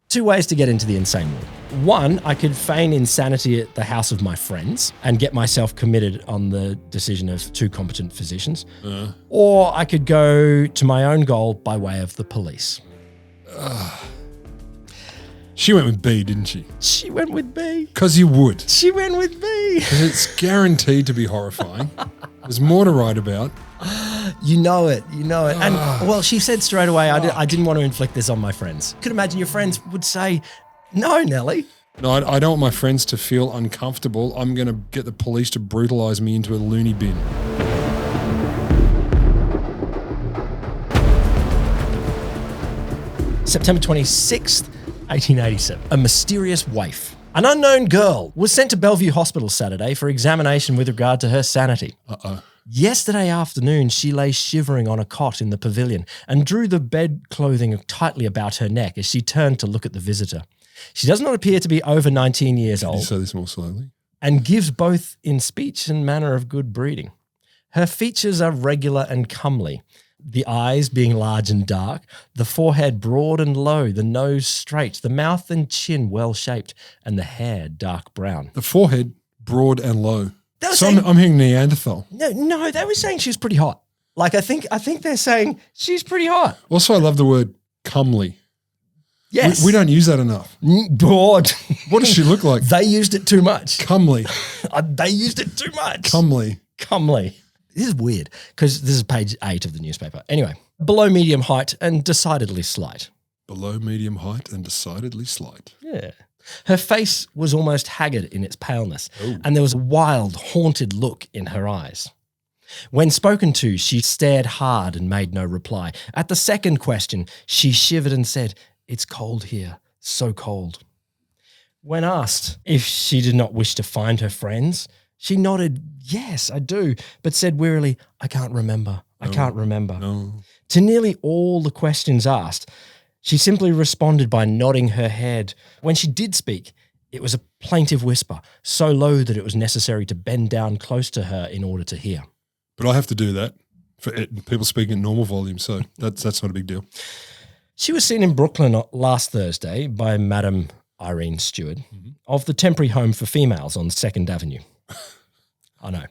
Two ways to get into the insane mood. One, I could feign insanity at the house of my friends and get myself committed on the decision of two competent physicians. Or I could go to my own goal by way of the police. She went with B, didn't she? She went with B. Because you would. She went with B. Because it's guaranteed to be horrifying. There's more to write about. You know it. And, well, she said straight away, I didn't want to inflict this on my friends. Could imagine your friends would say, no, Nellie. No, I don't want my friends to feel uncomfortable. I'm going to get the police to brutalise me into a loony bin. September 26th, 1887. A mysterious waif. An unknown girl was sent to Bellevue Hospital Saturday for examination with regard to her sanity. Yesterday afternoon, she lay shivering on a cot in the pavilion and drew the bed clothing tightly about her neck as she turned to look at the visitor. She does not appear to be over 19 years old. Can you say this more slowly? And gives both in speech and manner of good breeding. Her features are regular and comely, the eyes being large and dark, the forehead broad and low, the nose straight, the mouth and chin well-shaped, and the hair dark brown. The forehead broad and low. So saying, I'm hearing Neanderthal. No, they were saying she was pretty hot. Like I think they're saying she's pretty hot. Also, I love the word comely. Yes. We don't use that enough. Bored. What does she look like? They used it too much. Comely. They used it too much. Comely. This is weird because this is page 8 of the newspaper. Anyway, below medium height and decidedly slight. Below medium height and decidedly slight. Yeah. Her face was almost haggard in its paleness, and there was a wild, haunted look in her eyes. When spoken to, she stared hard and made no reply. At the second question, she shivered and said, "It's cold here, so cold." When asked if she did not wish to find her friends, she nodded, "Yes, I do," but said wearily, "I can't remember. I can't remember." No. To nearly all the questions asked, she simply responded by nodding her head. When she did speak, it was a plaintive whisper, so low that it was necessary to bend down close to her in order to hear. But I have to do that for people speaking at normal volume, so that's not a big deal. She was seen in Brooklyn last Thursday by Madam Irene Stewart of the temporary home for females on 2nd Avenue. I know.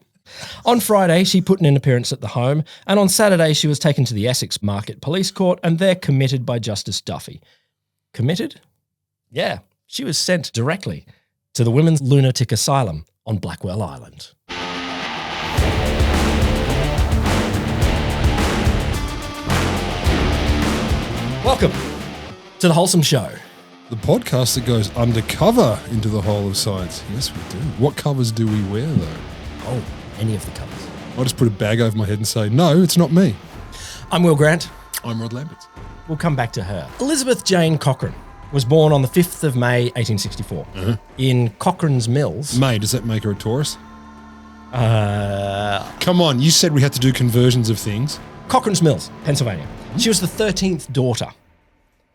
On Friday, she put in an appearance at the home, and on Saturday she was taken to the Essex Market Police Court and there committed by Justice Duffy. Committed? Yeah, she was sent directly to the Women's Lunatic Asylum on Blackwell Island. Welcome to The Wholesome Show. The podcast that goes undercover into the whole of science. Yes, we do. What covers do we wear, though? Oh, any of the covers. I'll just put a bag over my head and say, no, it's not me. I'm Will Grant. I'm Rod Lambert. We'll come back to her. Elizabeth Jane Cochran was born on the 5th of May, 1864, in Cochran's Mills. May, does that make her a Taurus? Come on, you said we had to do conversions of things. Cochran's Mills, Pennsylvania. She was the 13th daughter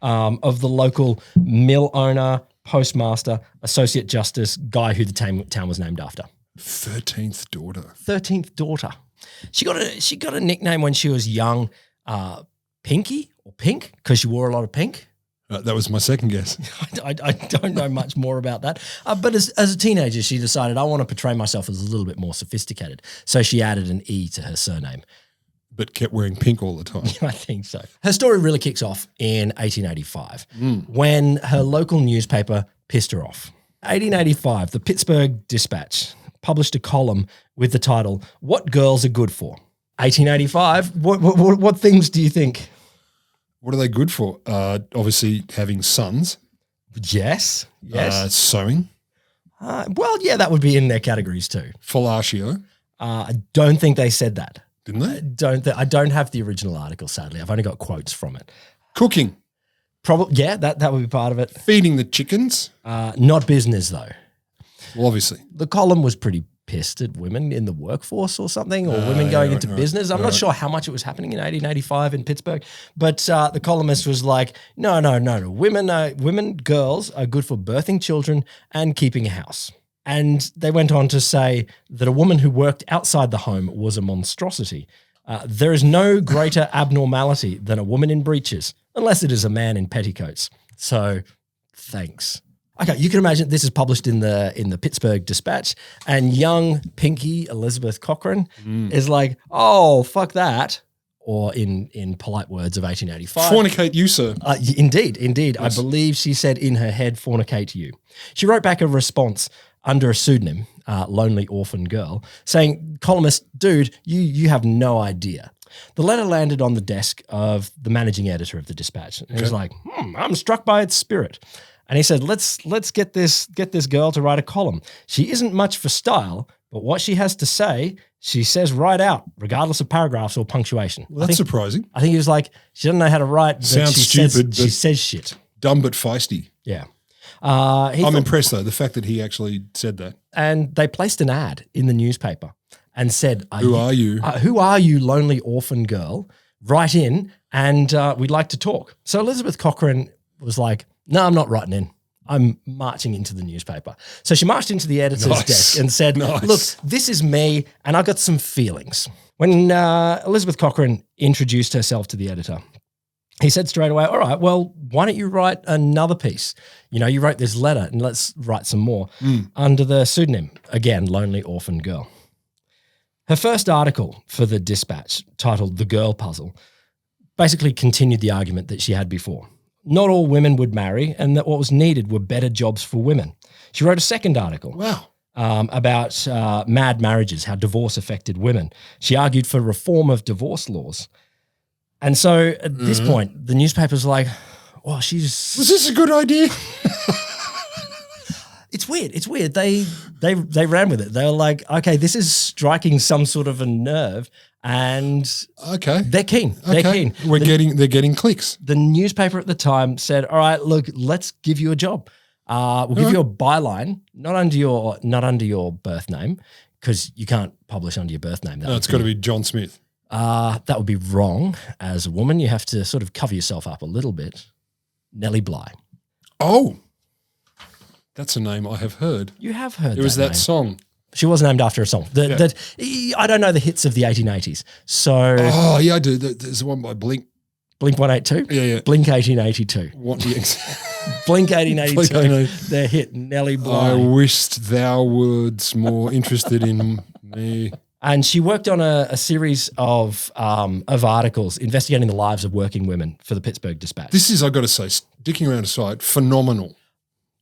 of the local mill owner, postmaster, associate justice, guy who the town was named after. 13th daughter. 13th daughter. She got a nickname when she was young, Pinky or Pink, because she wore a lot of pink. That was my second guess. I don't know much more about that. But as a teenager, she decided, I want to portray myself as a little bit more sophisticated. So she added an E to her surname. But kept wearing pink all the time. I think so. Her story really kicks off in 1885 when her local newspaper pissed her off. 1885, the Pittsburgh Dispatch published a column with the title, "What Girls Are Good For." 1885, what things do you think? What are they good for? Obviously having sons. Yes. Sewing. Well, yeah, that would be in their categories too. Fellatio. I don't think they said that. Didn't they? I don't have the original article, sadly. I've only got quotes from it. Cooking. Probably, yeah, that would be part of it. Feeding the chickens. Not business, though. Well, obviously. The column was pretty pissed at women in the workforce or something, or women going into business. I'm not sure how much it was happening in 1885 in Pittsburgh, but the columnist was like, no. Girls are good for birthing children and keeping a house. And they went on to say that a woman who worked outside the home was a monstrosity. There is no greater abnormality than a woman in breeches, unless it is a man in petticoats. So thanks. Okay, you can imagine this is published in the Pittsburgh Dispatch, and young Pinky Elizabeth Cochran is like, oh, fuck that. Or in polite words of 1885. Fornicate you, sir. Indeed. Yes. I believe she said in her head, fornicate you. She wrote back a response under a pseudonym, Lonely Orphan Girl, saying, columnist, dude, you have no idea. The letter landed on the desk of the managing editor of the Dispatch. And he was like, I'm struck by its spirit. And he said, let's get this girl to write a column. She isn't much for style, but what she has to say, she says right out, regardless of paragraphs or punctuation. Well, that's surprising. I think he was like, she doesn't know how to write. But Sounds stupid. She says shit. Dumb but feisty. Yeah. I'm impressed, though, the fact that he actually said that. And they placed an ad in the newspaper and said, Who are you? Who are you, lonely orphan girl? Write in and we'd like to talk. So Elizabeth Cochran was like, no, I'm not writing in. I'm marching into the newspaper. So she marched into the editor's desk and said, look, this is me and I've got some feelings. When Elizabeth Cochran introduced herself to the editor, he said straight away, all right, well, why don't you write another piece? You know, you wrote this letter and let's write some more under the pseudonym, again, Lonely Orphan Girl. Her first article for the Dispatch, titled The Girl Puzzle, basically continued the argument that she had before. Not all women would marry and that what was needed were better jobs for women. She wrote a second article about mad marriages, how divorce affected women. She argued for reform of divorce laws. And so at this point, the newspaper's like, oh, Was this a good idea? It's weird. They ran with it. They were like, okay, this is striking some sort of a nerve. And they're keen. They're keen. They're getting clicks. The newspaper at the time said, all right, look, let's give you a job. We'll give you a byline, not under your birth name, because you can't publish under your birth name. No, it's got to be John Smith. That would be wrong. As a woman, you have to sort of cover yourself up a little bit. Nellie Bly. Oh, that's a name I have heard. You have heard. It was that name. Song. She was named after a song. I don't know the hits of the 1880s. So yeah, I do. There's one by Blink. Blink 182? Yeah. Blink 1882. Blink 1882. Their hit, Nellie Bly. I wished thou wouldst more interested in me. And she worked on a series of articles investigating the lives of working women for the Pittsburgh Dispatch. This is, I've got to say, sticking around aside, phenomenal.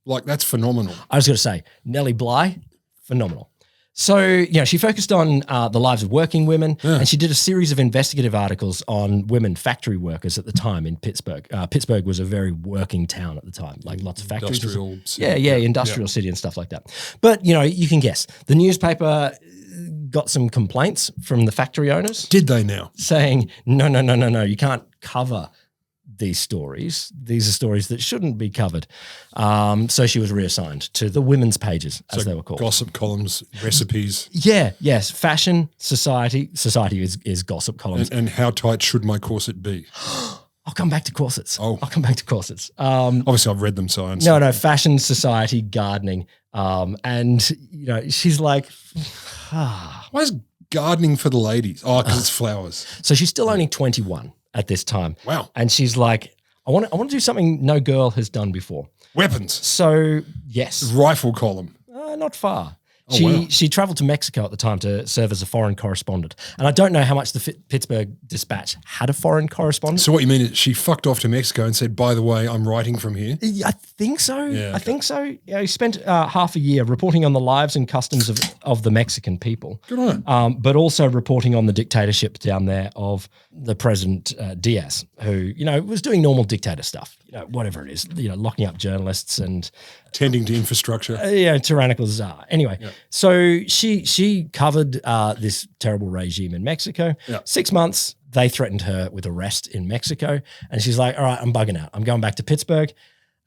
Like, that's phenomenal. I was going to say, Nellie Bly, phenomenal. So, she focused on the lives of working women, and she did a series of investigative articles on women factory workers at the time in Pittsburgh. Pittsburgh was a very working town at the time, like lots of factories. Industrial city. Industrial city and stuff like that. But, you can guess. The newspaper got some complaints from the factory owners. Did they now? Saying, no, you can't cover these stories. These are stories that shouldn't be covered. So she was reassigned to the women's pages, as they were called. Gossip columns, recipes. Yes. Fashion, society. Society is gossip columns. And how tight should my corset be? I'll come back to corsets. Obviously, I've read them, so I understand. No, fashion, society, gardening. And, she's like, Why is gardening for the ladies? Oh, because it's flowers. So she's still only 21 at this time. Wow. And she's like, I want to do something no girl has done before. Weapons. So, yes. Rifle column. Not far. Wow. She traveled to Mexico at the time to serve as a foreign correspondent. And I don't know how much the Pittsburgh Dispatch had a foreign correspondent. So what you mean is she fucked off to Mexico and said, by the way, I'm writing from here? I think so. Yeah, I think so. He spent half a year reporting on the lives and customs of the Mexican people. Good on her. But also reporting on the dictatorship down there of the President Diaz, who, was doing normal dictator stuff, whatever it is, locking up journalists and tending to infrastructure. Tyrannical czar. Anyway, so she covered this terrible regime in Mexico. 6 months, they threatened her with arrest in Mexico. And she's like, all right, I'm bugging out. I'm going back to Pittsburgh.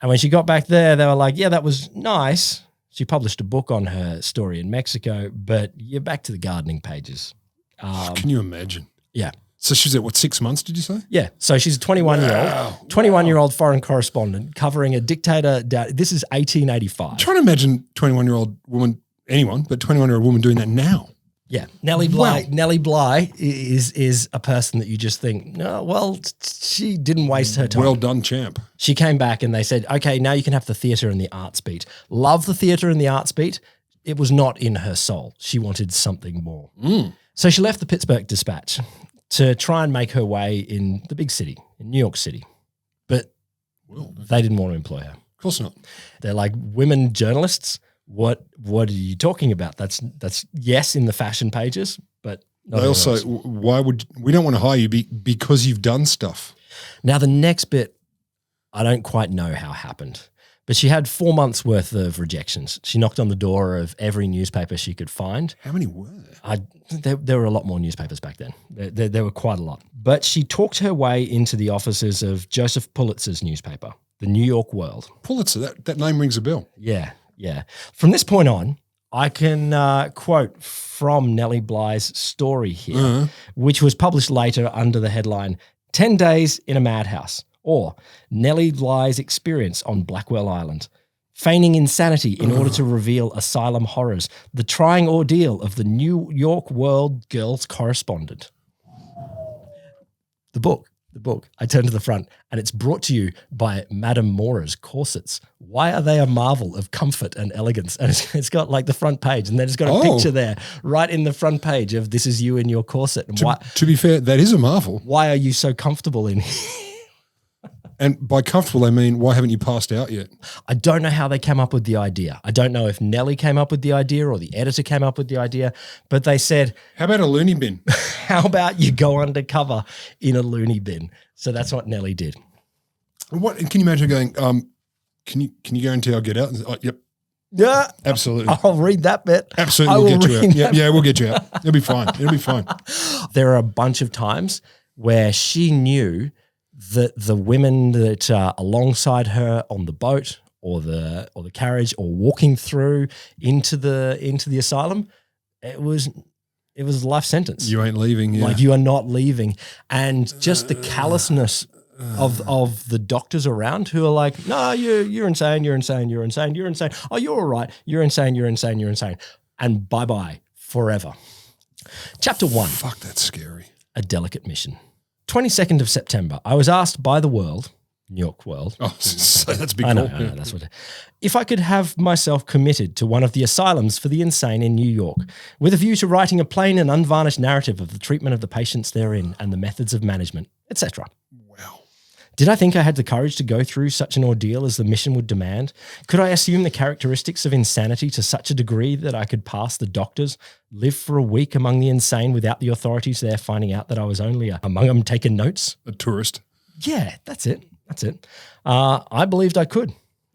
And when she got back there, they were like, yeah, that was nice. She published a book on her story in Mexico, but you're back to the gardening pages. Can you imagine? Yeah. So she's at 6 months, did you say? Yeah. So she's a 21-year-old foreign correspondent covering a dictator. This is 1885. I'm trying to imagine 21-year-old woman, anyone, but 21-year-old woman doing that now. Yeah, Nellie Bly. Wow. Nellie Bly is a person that you just think, no, well, she didn't waste her time. Well done, champ. She came back and they said, okay, now you can have the theatre and the arts beat. Love the theatre and the arts beat. It was not in her soul. She wanted something more. So she left the Pittsburgh Dispatch to try and make her way in the big city, in New York City. But they didn't want to employ her. Of course not. They're like, women journalists, what are you talking about? That's yes in the fashion pages, but not They also, else. why would we don't want to hire you because you've done stuff. Now the next bit, I don't quite know how happened, but she had 4 months worth of rejections. She knocked on the door of every newspaper she could find. How many were there? There were a lot more newspapers back then. There were quite a lot. But she talked her way into the offices of Joseph Pulitzer's newspaper, the New York World. Pulitzer, that name rings a bell. Yeah. From this point on, I can quote from Nellie Bly's story here, which was published later under the headline, 10 Days in a Madhouse, or Nellie Bly's Experience on Blackwell Island, feigning insanity in order to reveal asylum horrors, the trying ordeal of the New York World girls correspondent. The book. I turn to the front, and it's brought to you by Madame Mora's Corsets. Why are they a marvel of comfort and elegance? And it's got like the front page, and then it's got a picture there right in the front page of this is you in your corset. And To be fair, that is a marvel. why are you so comfortable in here? And by comfortable, I mean, why haven't you passed out yet? I don't know how they came up with the idea. I don't know if Nellie came up with the idea or the editor came up with the idea, but they said, How about a loony bin? how about you go undercover in a loony bin? So that's what Nellie did. What? And can you imagine going, can you guarantee I'll get out? And, yep, Yeah, absolutely. I'll read that bit. Absolutely, I we'll will get you read out. that Yeah, we'll get you out. It'll be fine. It'll be fine. There are a bunch of times where she knew that the women that are alongside her on the boat or the carriage or walking through into the asylum, it was a life sentence. You ain't leaving. Yeah. Like you are not leaving, and just the callousness of the doctors around who are like, no, you're insane, you're insane, you're insane, you're insane. Oh, you're all right, you're insane, you're insane, you're insane, and bye bye forever. Chapter 1. Fuck, that's scary. A delicate mission. 22nd of September, I was asked by the World, New York World. Oh, so that's a big I know, call. I know, that's what. If I could have myself committed to one of the asylums for the insane in New York, with a view to writing a plain and unvarnished narrative of the treatment of the patients therein and the methods of management, etc. Wow. Did I think I had the courage to go through such an ordeal as the mission would demand? Could I assume the characteristics of insanity to such a degree that I could pass the doctors, live for a week among the insane without the authorities there finding out that I was only among them taking notes? A tourist. Yeah, that's it. I believed I could.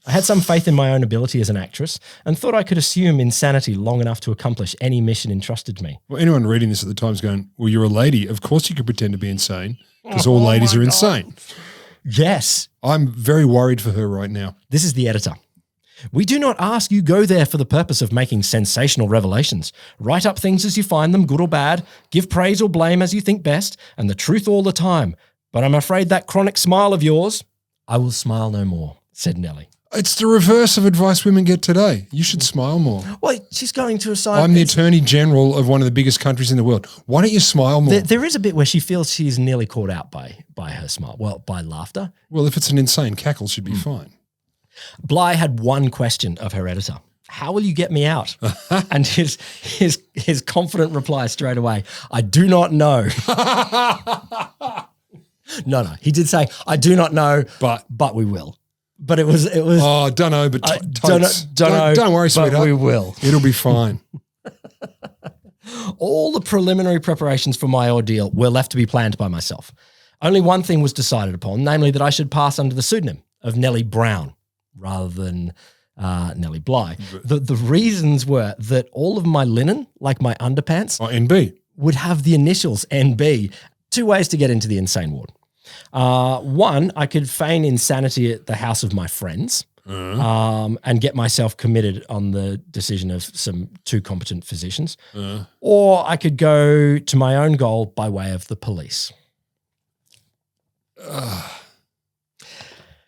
I had some faith in my own ability as an actress and thought I could assume insanity long enough to accomplish any mission entrusted to me. Well, anyone reading this at the time is going, well, you're a lady. Of course you could pretend to be insane because all ladies are insane. Yes. I'm very worried for her right now. This is the editor. We do not ask you go there for the purpose of making sensational revelations. Write up things as you find them, good or bad. Give praise or blame as you think best, and the truth all the time. But I'm afraid that chronic smile of yours, I will smile no more, said Nellie. It's the reverse of advice women get today. You should smile more. Well, she's going to asylum. I'm the Attorney General of one of the biggest countries in the world. Why don't you smile more? There is a bit where she feels she's nearly caught out by her smile. Well, by laughter. Well, if it's an insane cackle, she'd be fine. Bly had one question of her editor. How will you get me out? And his confident reply straight away, I do not know. No. He did say, I do not know, but we will. But it was. Oh, don't know, but don't worry, but sweetheart. we will. It'll be fine. All the preliminary preparations for my ordeal were left to be planned by myself. Only one thing was decided upon, namely that I should pass under the pseudonym of Nellie Brown rather than Nellie Bly. The reasons were that all of my linen, like my underpants, NB, would have the initials NB. 2 ways to get into the insane ward. One, I could feign insanity at the house of my friends and get myself committed on the decision of some 2 competent physicians. Or I could go to my own goal by way of the police.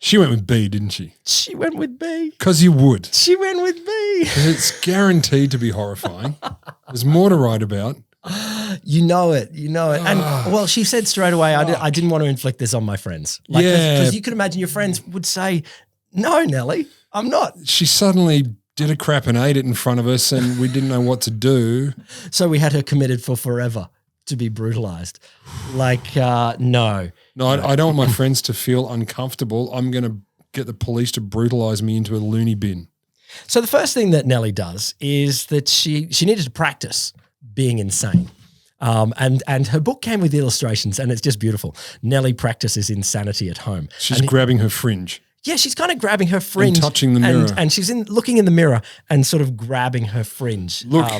She went with B, didn't she? She went with B. Because you would. She went with B. It's guaranteed to be horrifying. There's more to write about. You know it. And, well, she said straight away, I didn't want to inflict this on my friends. Because you could imagine your friends would say, no, Nellie, I'm not. She suddenly did a crap and ate it in front of us and we didn't know what to do. So we had her committed for forever to be brutalized. No. No, I don't want my friends to feel uncomfortable. I'm going to get the police to brutalize me into a loony bin. So the first thing that Nellie does is that she needed to practice being insane. And her book came with illustrations and it's just beautiful. Nellie practices insanity at home. She's grabbing her fringe. Yeah, she's kind of grabbing her fringe. And touching the mirror. And she's looking in the mirror and sort of grabbing her fringe. Look,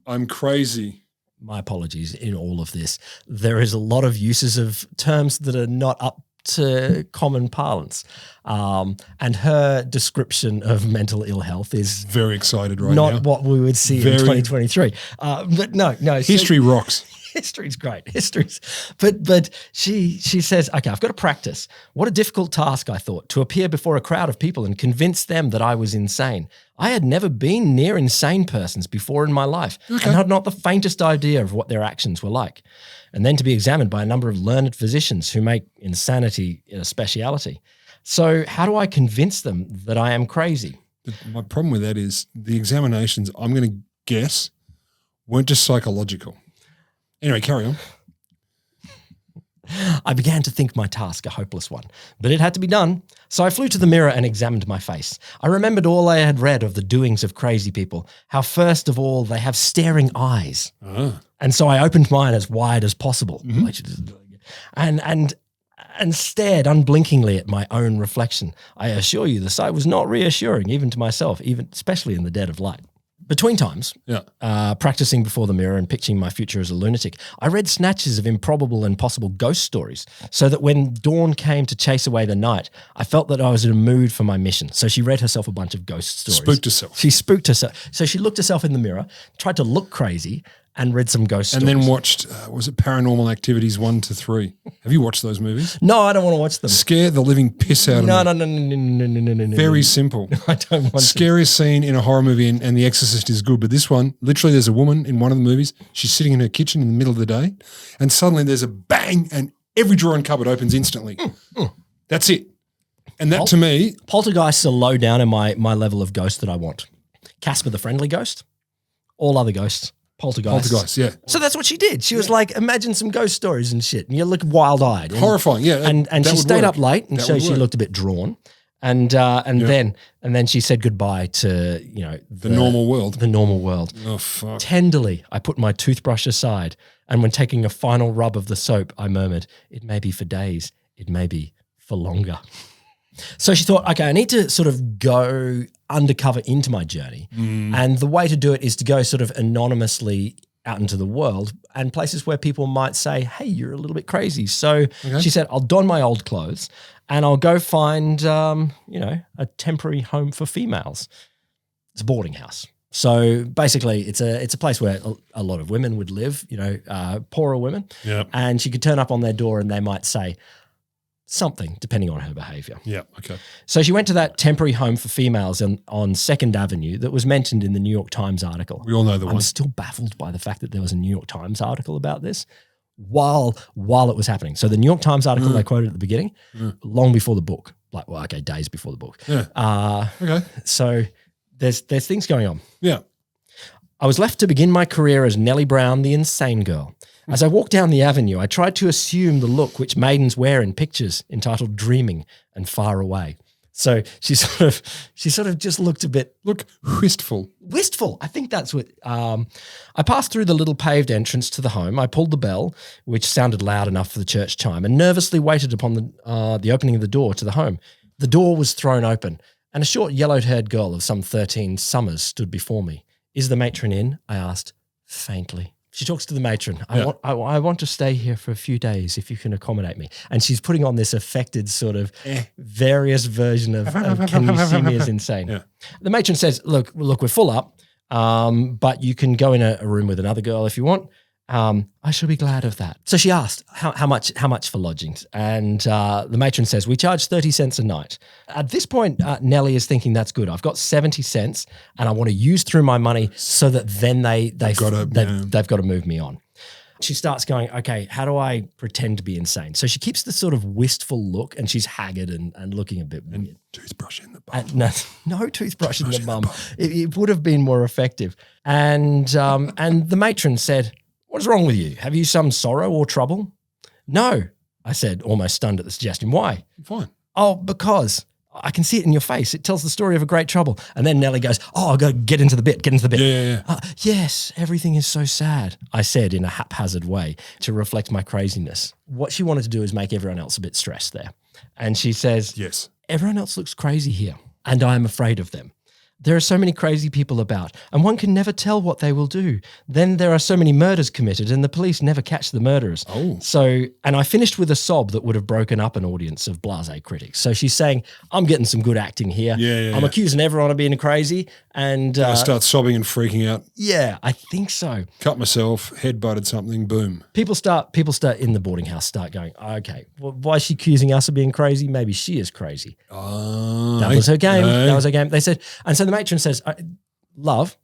I'm crazy. My apologies in all of this. There is a lot of uses of terms that are not up to common parlance. And her description of mental ill health is very excited right now. Not what we would see in 2023. But no. History rocks. History's great. But she says, okay, I've got to practice. What a difficult task, I thought, to appear before a crowd of people and convince them that I was insane. I had never been near insane persons before in my life and had not the faintest idea of what their actions were like. And then to be examined by a number of learned physicians who make insanity a speciality. So how do I convince them that I am crazy? My problem with that is the examinations, I'm going to guess, weren't just psychological. Anyway, carry on. I began to think my task a hopeless one, but it had to be done. So I flew to the mirror and examined my face. I remembered all I had read of the doings of crazy people, how first of all they have staring eyes. And so I opened mine as wide as possible, and stared unblinkingly at my own reflection. I assure you the sight was not reassuring, even to myself, especially in the dead of light. Between times, practicing before the mirror and picturing my future as a lunatic, I read snatches of improbable and possible ghost stories so that when dawn came to chase away the night, I felt that I was in a mood for my mission. So she read herself a bunch of ghost stories. Spooked herself. She spooked herself. So she looked herself in the mirror, tried to look crazy, and read some ghost stories. And then watched, was it Paranormal Activities 1 to 3? Have you watched those movies? No, I don't want to watch them. Scare the living piss out of me. No. Very simple. I don't want to. Scariest scene in a horror movie, and The Exorcist is good, but this one, literally there's a woman in one of the movies, she's sitting in her kitchen in the middle of the day, and suddenly there's a bang, and every drawer and cupboard opens instantly. That's it. And that to me... Poltergeists are low down in my level of ghost that I want. Casper the Friendly Ghost, all other ghosts. Poltergeist, yeah. So that's what she did. She was like, imagine some ghost stories and shit. And you look wild-eyed. Horrifying, yeah. And she stayed up late, and so she looked a bit drawn. And then she said goodbye to, the normal world. The normal world. Oh, fuck. Tenderly, I put my toothbrush aside, and when taking a final rub of the soap, I murmured, it may be for days, it may be for longer. So she thought, okay, I need to sort of go undercover into my journey. And the way to do it is to go sort of anonymously out into the world and places where people might say, hey, you're a little bit crazy. So she said, I'll don my old clothes and I'll go find, a temporary home for females. It's a boarding house. So basically it's a place where a lot of women would live, poorer women. Yep. And she could turn up on their door and they might say, something, depending on her behaviour. Yeah, okay. So she went to that temporary home for females on 2nd Avenue that was mentioned in the New York Times article. We all know the one. I'm still baffled by the fact that there was a New York Times article about this while it was happening. So the New York Times article they quoted at the beginning, long before the book, days before the book. Yeah. Okay. So there's things going on. Yeah. I was left to begin my career as Nellie Brown, the insane girl. As I walked down the avenue, I tried to assume the look which maidens wear in pictures entitled Dreaming and Far Away. So she sort of just looked a bit... wistful. Wistful. I think that's what... I passed through the little paved entrance to the home. I pulled the bell, which sounded loud enough for the church chime, and nervously waited upon the opening of the door to the home. The door was thrown open, and a short yellow-haired girl of some 13 summers stood before me. Is the matron in? I asked, faintly. She talks to the matron. I want to stay here for a few days if you can accommodate me. And she's putting on this affected sort of various version of can you see me as insane? Yeah. The matron says, look, we're full up, but you can go in a room with another girl if you want. I shall be glad of that. So she asked, how much for lodgings? And the matron says, we charge 30 cents a night. At this point, Nellie is thinking, that's good. I've got 70 cents and I want to use through my money so that then they've got to move me on. She starts going, okay, how do I pretend to be insane? So she keeps this sort of wistful look and she's haggard and looking a bit weird. Toothbrush in the bum. No toothbrush in the bum. It would have been more effective. And the matron said, what's wrong with you? Have you some sorrow or trouble? No, I said, almost stunned at the suggestion. Why? I'm fine. Oh, because I can see it in your face. It tells the story of a great trouble. And then Nellie goes, oh, I've got to get into the bit. Yeah. Yes, everything is so sad, I said in a haphazard way to reflect my craziness. What she wanted to do is make everyone else a bit stressed there. And she says, yes, everyone else looks crazy here and I am afraid of them. There are so many crazy people about, and one can never tell what they will do. Then there are so many murders committed, and the police never catch the murderers. Oh. So, and I finished with a sob that would have broken up an audience of blasé critics. So she's saying, I'm getting some good acting here. I'm accusing everyone of being crazy. And I start sobbing and freaking out. Yeah, I think so. Cut myself, head butted something, boom. People start in the boarding house start going, okay, well, why is she accusing us of being crazy? Maybe she is crazy. That was her game. That was her game. They said, and so the matron says, love,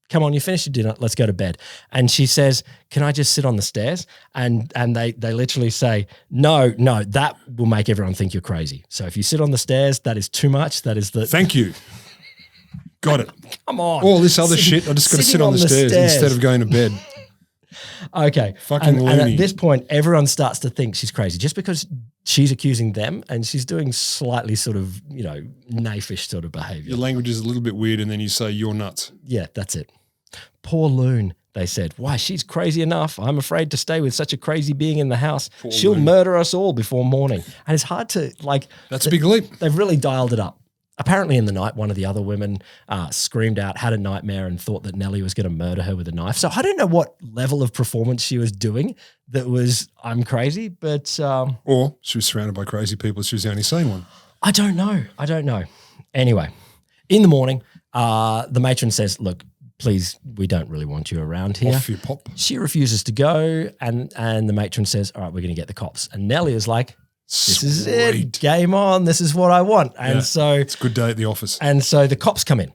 come on, you finished your dinner, let's go to bed. And she says, can I just sit on the stairs? And they literally say, no, that will make everyone think you're crazy. So if you sit on the stairs, that is too much. That is the— Thank you. Got it. Come on. All this other shit, I just got to sit on the stairs instead of going to bed. Okay. Fucking loony. And at this point, everyone starts to think she's crazy just because she's accusing them and she's doing slightly sort of, knaffish sort of behavior. Your language is a little bit weird and then you say you're nuts. Yeah, that's it. Poor Loon, they said. Why, she's crazy enough. I'm afraid to stay with such a crazy being in the house. She'll murder us all before morning. And it's hard to, That's a big leap. They've really dialed it up. Apparently in the night, one of the other women screamed out, had a nightmare and thought that Nellie was going to murder her with a knife. So I don't know what level of performance she was doing that was, I'm crazy, but… or she was surrounded by crazy people. She was the only sane one. I don't know. Anyway, in the morning, the matron says, look, please, we don't really want you around here. Off you pop. She refuses to go and the matron says, all right, we're going to get the cops. And Nellie is like, this is it, game on, this is what I want. And so it's a good day at the office. And so the cops come in.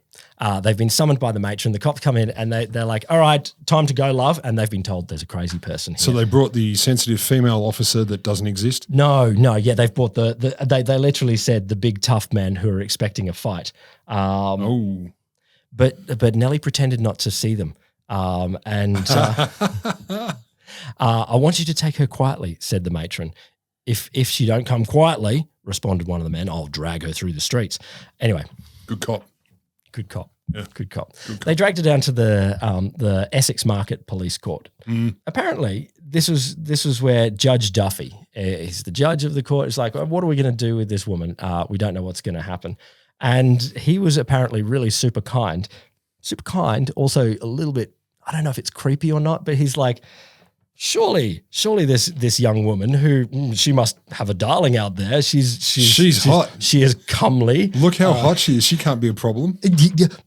They've been summoned by the matron. The cops come in and they're like, all right, time to go, love. And they've been told there's a crazy person here. So they brought the sensitive female officer that doesn't exist? No. Yeah, they've brought they literally said the big tough men who are expecting a fight. But Nellie pretended not to see them. I want you to take her quietly, said the matron. If she don't come quietly, responded one of the men, I'll drag her through the streets. Anyway. Good cop. Yeah. Good cop. They dragged her down to the Essex Market Police Court. Apparently, this was where Judge Duffy, he's the judge of the court, is like, what are we going to do with this woman? We don't know what's going to happen. And he was apparently really super kind, also a little bit, I don't know if it's creepy or not, but he's like, Surely this young woman who she must have a darling out there. She's hot. She is comely. Look how hot she is. She can't be a problem.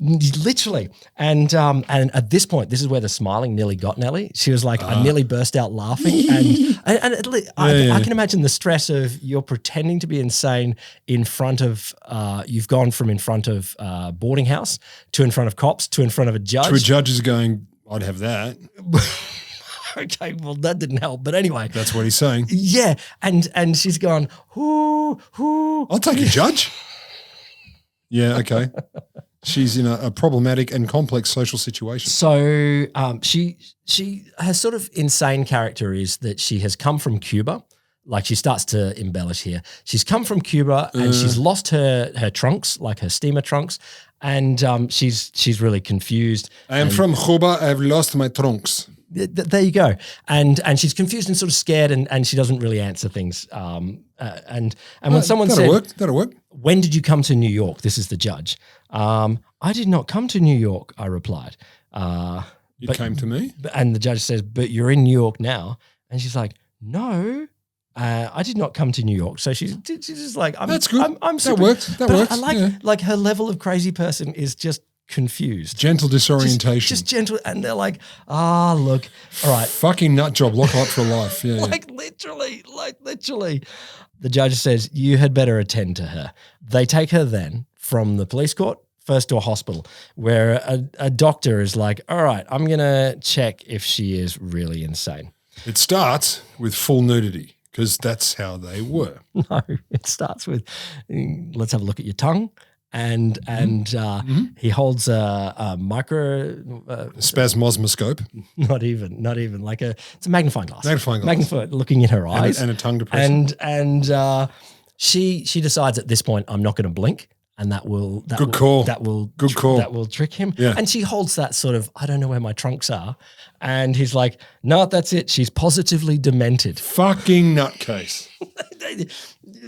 Literally. And at this point, this is where the smiling nearly got Nellie. She was like, I nearly burst out laughing. I can imagine the stress of you're pretending to be insane in front of, you've gone from in front of boarding house to in front of cops to in front of a judge. To a judge is going, I'd have that. Okay, well, that didn't help. But anyway. That's what he's saying. Yeah. And she's gone, whoo. I'll take a judge. Yeah, okay. She's in a problematic and complex social situation. So her sort of insane character is that she has come from Cuba. Like she starts to embellish here. She's come from Cuba and she's lost her trunks, like her steamer trunks. And she's really confused. I am from Cuba. I've lost my trunks. There you go. And she's confused and sort of scared and she doesn't really answer things. And when someone that'll work. When did you come to New York? This is the judge. I did not come to New York, I replied. You came to me? And the judge says, but you're in New York now. And she's like, no, I did not come to New York. So she's just like, that's good. I'm that works. That works. I like her level of crazy person is just confused. Gentle disorientation. Just gentle. And they're like, look, all right. Fucking nut job, lock up for life. Yeah, literally. The judge says, you had better attend to her. They take her then from the police court first to a hospital where a doctor is like, all right, I'm going to check if she is really insane. It starts with full nudity because that's how they were. No, it starts with, let's have a look at your tongue. And he holds a micro spasmosmoscope. Not even like it's a magnifying glass. Magnifying looking in her eyes and a tongue depressor. And she decides at this point, I'm not going to blink, and that will trick him. Yeah. And she holds that sort of, I don't know where my trunks are, and he's like, no, that's it. She's positively demented. Fucking nutcase.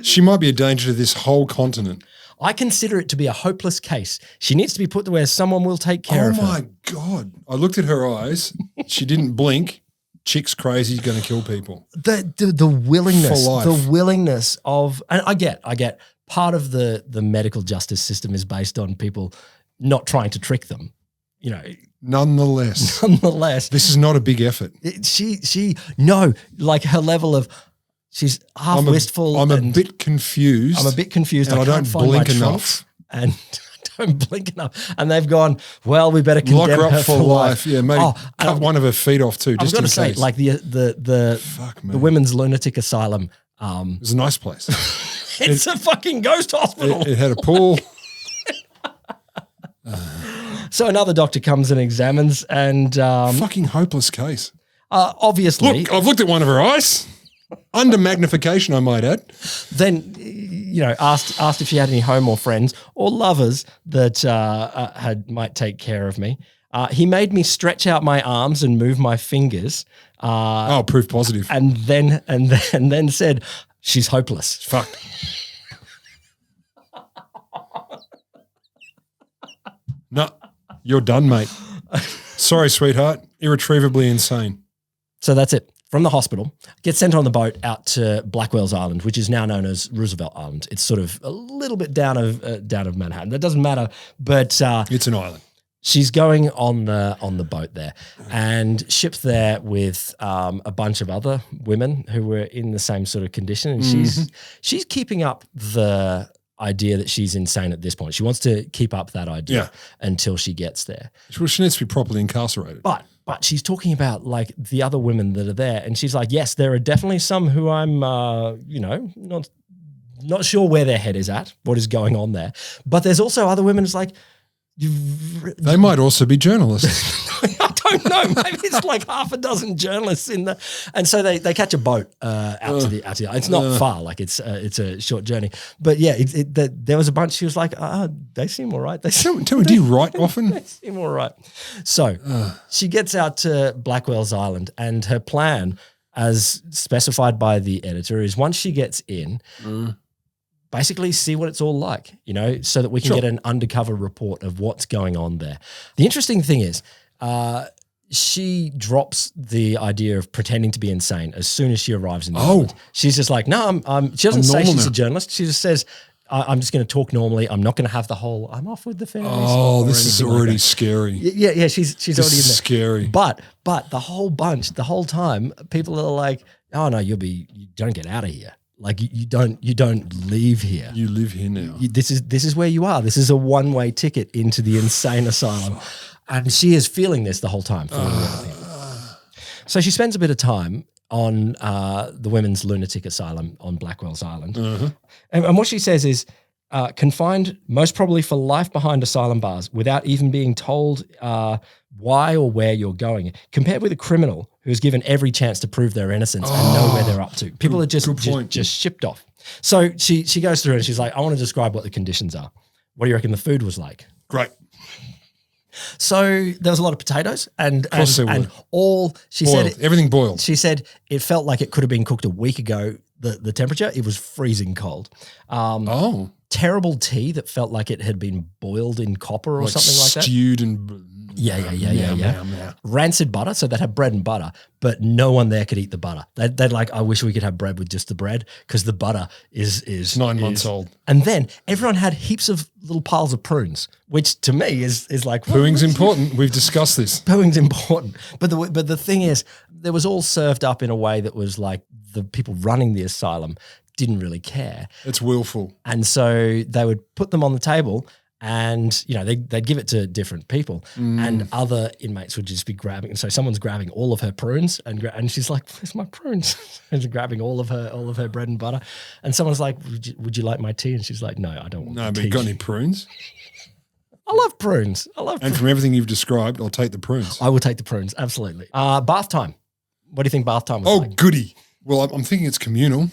She might be a danger to this whole continent. I consider it to be a hopeless case. She needs to be put to where someone will take care of her. Oh, my God. I looked at her eyes. She didn't blink. Chick's crazy, going to kill people. The willingness, For life. the willingness of – and I get part of the medical justice system is based on people not trying to trick them, you know. Nonetheless. This is not a big effort. Like her level of – she's half wistful. I'm a bit confused. And I don't blink enough. And I don't blink enough. And they've gone, well, we better condemn Lock her her up for life. Yeah, maybe cut one of her feet off too, just in case. Say, like the women's lunatic asylum. It was a nice place. It's a fucking ghost hospital. It had a pool. So another doctor comes and examines and fucking hopeless case. Obviously. Look, I've looked at one of her eyes. Under magnification, I might add. Then, asked if she had any home or friends or lovers that might take care of me. He made me stretch out my arms and move my fingers. Proof positive. And then said, she's hopeless. Fuck. No, you're done, mate. Sorry, sweetheart. Irretrievably insane. So that's it. From the hospital, gets sent on the boat out to Blackwell Island, which is now known as Roosevelt Island. It's sort of a little bit down of Manhattan. That doesn't matter, but it's an island. She's going on the boat there and shipped there with a bunch of other women who were in the same sort of condition. And she's keeping up the idea that she's insane at this point. She wants to keep up that idea until she gets there. Well, she needs to be properly incarcerated. But she's talking about like the other women that are there, and she's like, yes, there are definitely some who I'm, not sure where their head is at, what is going on there. But there's also other women. It's like they might also be journalists. I don't know. Maybe it's like half a dozen journalists in the, and so they catch a boat out to the. It's not far, like it's a short journey. But yeah, there was a bunch. She was like, they seem all right. Tell me, do you write often? They seem all right. So she gets out to Blackwell's Island, and her plan, as specified by the editor, is once she gets in. Basically see what it's all like, so that we can get an undercover report of what's going on there. The interesting thing is she drops the idea of pretending to be insane as soon as she arrives in the island. She's just like, no, she doesn't say she's a journalist. She just says, I'm just going to talk normally. I'm not going to have the whole, I'm off with the family. Oh, this is already scary. Yeah, she's already in there. Scary. But the whole bunch, the whole time, people are like, oh no, you don't get out of here. Like you don't leave here. You live here now. This is where you are. This is a one-way ticket into the insane asylum, and she is feeling this the whole time. So she spends a bit of time on the women's lunatic asylum on Blackwell's Island, and what she says is confined most probably for life behind asylum bars without even being told why or where you're going, compared with a criminal who's given every chance to prove their innocence and know where they're up to. People are just shipped off. So she goes through and she's like, I want to describe what the conditions are. What do you reckon the food was like? Great. So there was a lot of potatoes and all she boiled. said. Everything boiled. She said it felt like it could have been cooked a week ago. The temperature, it was freezing cold. Terrible tea that felt like it had been boiled in copper or something like that. Stewed and Meow. Rancid butter, so they'd have bread and butter, but no one there could eat the butter. They'd like, I wish we could have bread with just the bread because the butter is 9 months old. And then everyone had heaps of little piles of prunes, which to me is like Pooing's important. We've discussed this. Pooing's important, but the thing is, there was all served up in a way that was like the people running the asylum didn't really care. It's willful. And so they would put them on the table and, you know, they'd give it to different people and other inmates would just be grabbing. And so someone's grabbing all of her prunes and she's like, where's my prunes? And grabbing all of her bread and butter. And someone's like, would you like my tea? And she's like, no, I don't want No, the but tea. you got any prunes? I love prunes. And from everything you've described, I'll take the prunes. I will take the prunes, absolutely. Bath time. What do you think bath time was like? Oh, goody. Well, I'm thinking it's communal,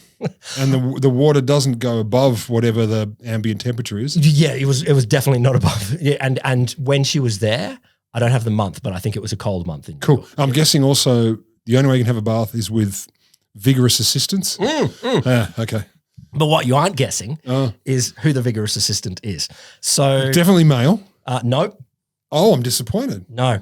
and the water doesn't go above whatever the ambient temperature is. Yeah, it was definitely not above. Yeah, and when she was there, I don't have the month, but I think it was a cold month. Cool. I'm guessing also the only way you can have a bath is with vigorous assistance. Okay. But what you aren't guessing is who the vigorous assistant is. So Definitely male. No. Oh, I'm disappointed. No.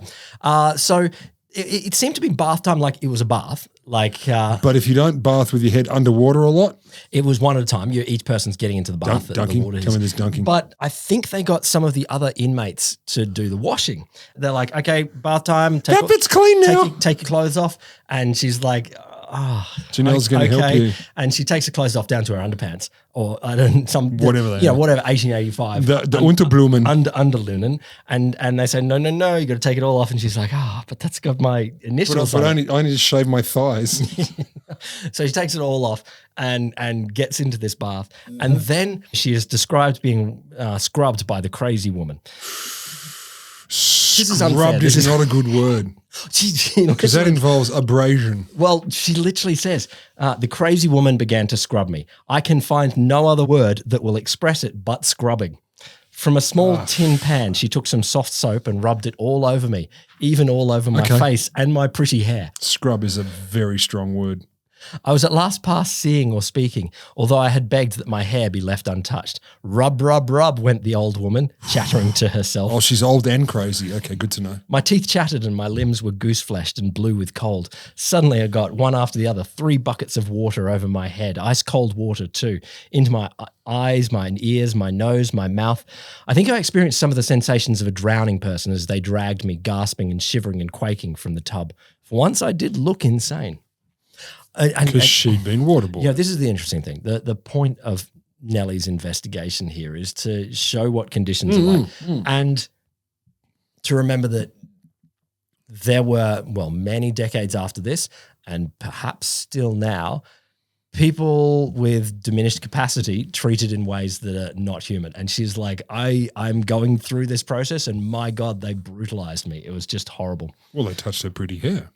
So it seemed to be bath time like it was a bath. Like, But if you don't bath with your head underwater a lot, it was one at a time. Each person's getting into the bath. dunking, the water come in this dunking. But I think they got some of the other inmates to do the washing. They're like, okay, bath time. that bit's clean now. Take your clothes off. And she's like, Janelle's going to help you. And she takes her clothes off down to her underpants or I don't whatever they are. whatever 1885. The Unterblumen. Underlunen. And they say, no, you got to take it all off. And she's like, but that's got my initials But on it. I need to shave my thighs. So she takes it all off and gets into this bath. And then she is described being scrubbed by the crazy woman. This is unfair. is not a good word because that involves abrasion. Well, she literally says, the crazy woman began to scrub me. I can find no other word that will express it but scrubbing. From a small tin pan, she took some soft soap and rubbed it all over me, even all over my face and my pretty hair. Scrub is a very strong word. I was at last past seeing or speaking, although I had begged that my hair be left untouched. Rub, rub, rub, went the old woman, chattering to herself. Oh, she's old and crazy. Okay, good to know. My teeth chattered and my limbs were goose-fleshed and blue with cold. Suddenly I got, one after the other, 3 buckets of water over my head, ice-cold water too, into my eyes, my ears, my nose, my mouth. I think I experienced some of the sensations of a drowning person as they dragged me, gasping and shivering and quaking from the tub. For once I did look insane. Because she'd been waterboarded. Yeah, this is the interesting thing. The point of Nellie's investigation here is to show what conditions are like and to remember that there were, many decades after this and perhaps still now, people with diminished capacity treated in ways that are not human. And she's like, I'm going through this process and my God, they brutalized me. It was just horrible. Well, they touched her pretty hair.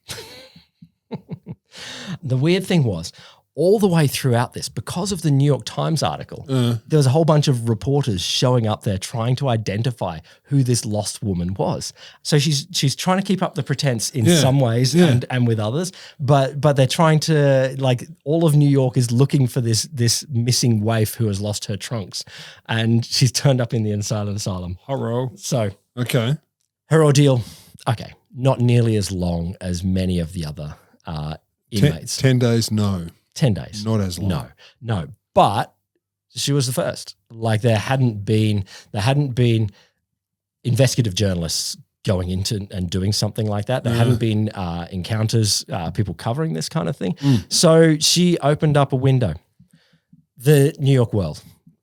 The weird thing was, all the way throughout this, because of the New York Times article, there was a whole bunch of reporters showing up there trying to identify who this lost woman was. So she's trying to keep up the pretense in some ways and with others, but they're trying to, like, all of New York is looking for this missing waif who has lost her trunks, and she's turned up in the asylum. Horror. So okay, her ordeal, not nearly as long as many of the other inmates. 10 days, no. 10 days. Not as long. No. But she was the first. Like there hadn't been investigative journalists going into and doing something like that. There hadn't been encounters, people covering this kind of thing. So she opened up a window. The New York World,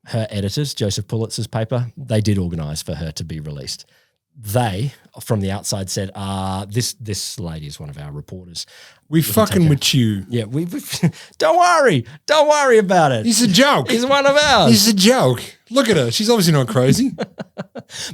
her editors, Joseph Pulitzer's paper, they did organize for her to be released. They, from the outside, said, this lady is one of our reporters. We fucking with you. Yeah, we don't worry about it. He's a joke. He's one of ours. He's a joke. Look at her. She's obviously not crazy.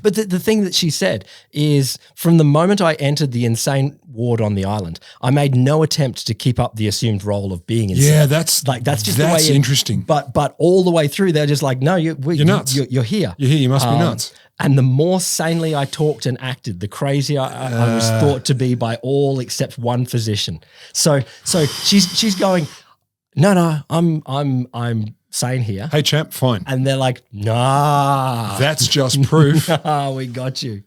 But the thing that she said is, from the moment I entered the insane ward on the island, I made no attempt to keep up the assumed role of being insane. Yeah, that's just the way interesting. But all the way through, they're just like, no, you're nuts. You're here. You're here. You must be nuts. And the more sanely I talked and acted, the crazier I was thought to be by all except one physician. So she's going, no, I'm sane here. Hey, champ, fine. And they're like, nah. That's just proof. Nah, we got you.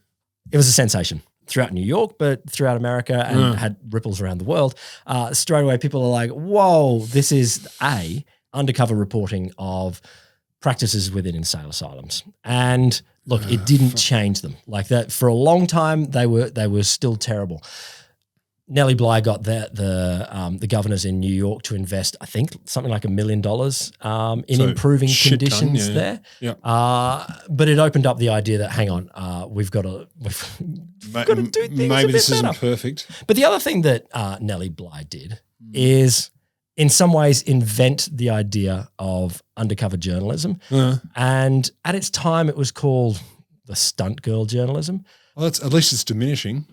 It was a sensation. throughout New York, but throughout America and had ripples around the world. Straight away, people are like, whoa, this is undercover reporting of practices within insane asylums. And look, it didn't change them. Like that for a long time, they were still terrible. Nellie Bly got the governors in New York to invest, I think, something like $1 million in improving conditions there. Yeah. But it opened up the idea that, hang on, we've got to do things maybe a bit this better. isn't perfect. But the other thing that Nellie Bly did is, in some ways, invent the idea of undercover journalism. And at its time, it was called the stunt girl journalism. Well, at least it's diminishing.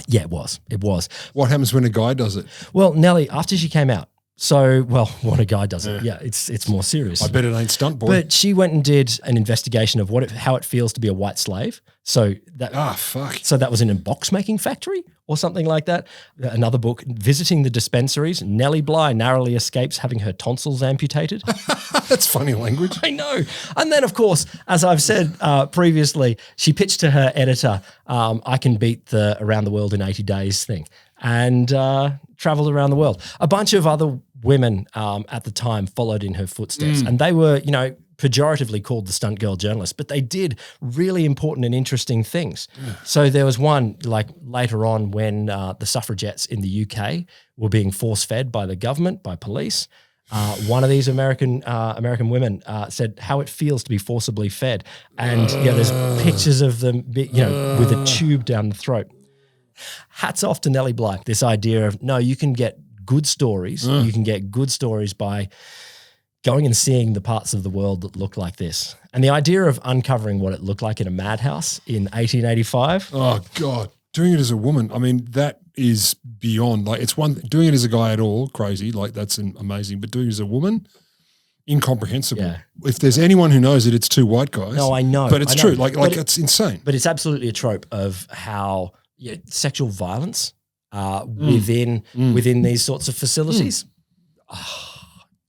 Yeah, it was. It was. What happens when a guy does it? Well, Nellie, after she came out, when a guy does it, it's more serious. I bet it ain't Stunt Boy. But she went and did an investigation of how it feels to be a white slave. So that So that was in a box making factory or something like that. Another book, Visiting the Dispensaries. Nellie Bly narrowly escapes having her tonsils amputated. That's funny language. I know. And then, of course, as I've said previously, she pitched to her editor, I can beat the around the world in 80 days thing, and traveled around the world. A bunch of other women at the time followed in her footsteps, and they were, pejoratively called the stunt girl journalists, but they did really important and interesting things. So there was one, like later on when the suffragettes in the UK were being force-fed by the government, by police, one of these American women said how it feels to be forcibly fed. And there's pictures of them, with a tube down the throat. Hats off to Nellie Bly. This idea of, no, you can get good stories. You can get good stories by going and seeing the parts of the world that look like this. And the idea of uncovering what it looked like in a madhouse in 1885. Oh, God. Doing it as a woman, I mean, that is beyond. Like, it's one doing it as a guy at all, crazy. Like, that's amazing. But doing it as a woman, incomprehensible. Yeah. If there's anyone who knows it, it's two white guys. No, I know. But it's true. Like it's insane. But it's absolutely a trope of how sexual violence within these sorts of facilities.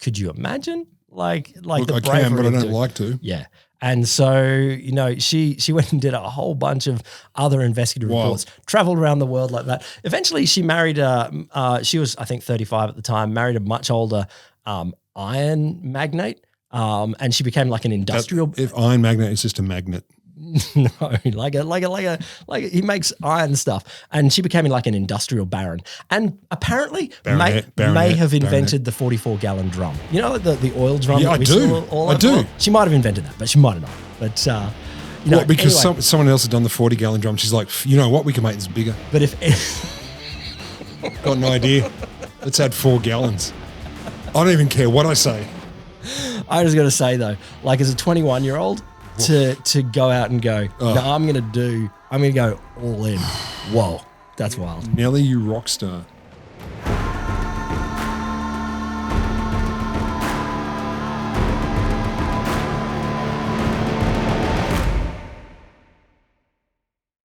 Could you imagine? Like Look, the I bravery can, but I of don't doing- like to. Yeah. And so, she went and did a whole bunch of other investigative reports, traveled around the world like that. Eventually she married she was, I think, 35 at the time, married a much older iron magnate, and she became like an industrial. If iron magnet is just a magnet. No, like he makes iron stuff, and she became like an industrial baron, and apparently may have invented the 44-gallon drum. You know, the oil drum. Yeah, I do. She might have invented that, but she might have not. But because anyway. someone else had done the 40-gallon drum. She's like, you know what? We can make this bigger. But if got an idea, let's add 4 gallons. I don't even care what I say. I was going to say though, like as a 21-year-old. To go out and go, no, I'm going to go all in. Whoa, that's wild. Nellie, you rock star.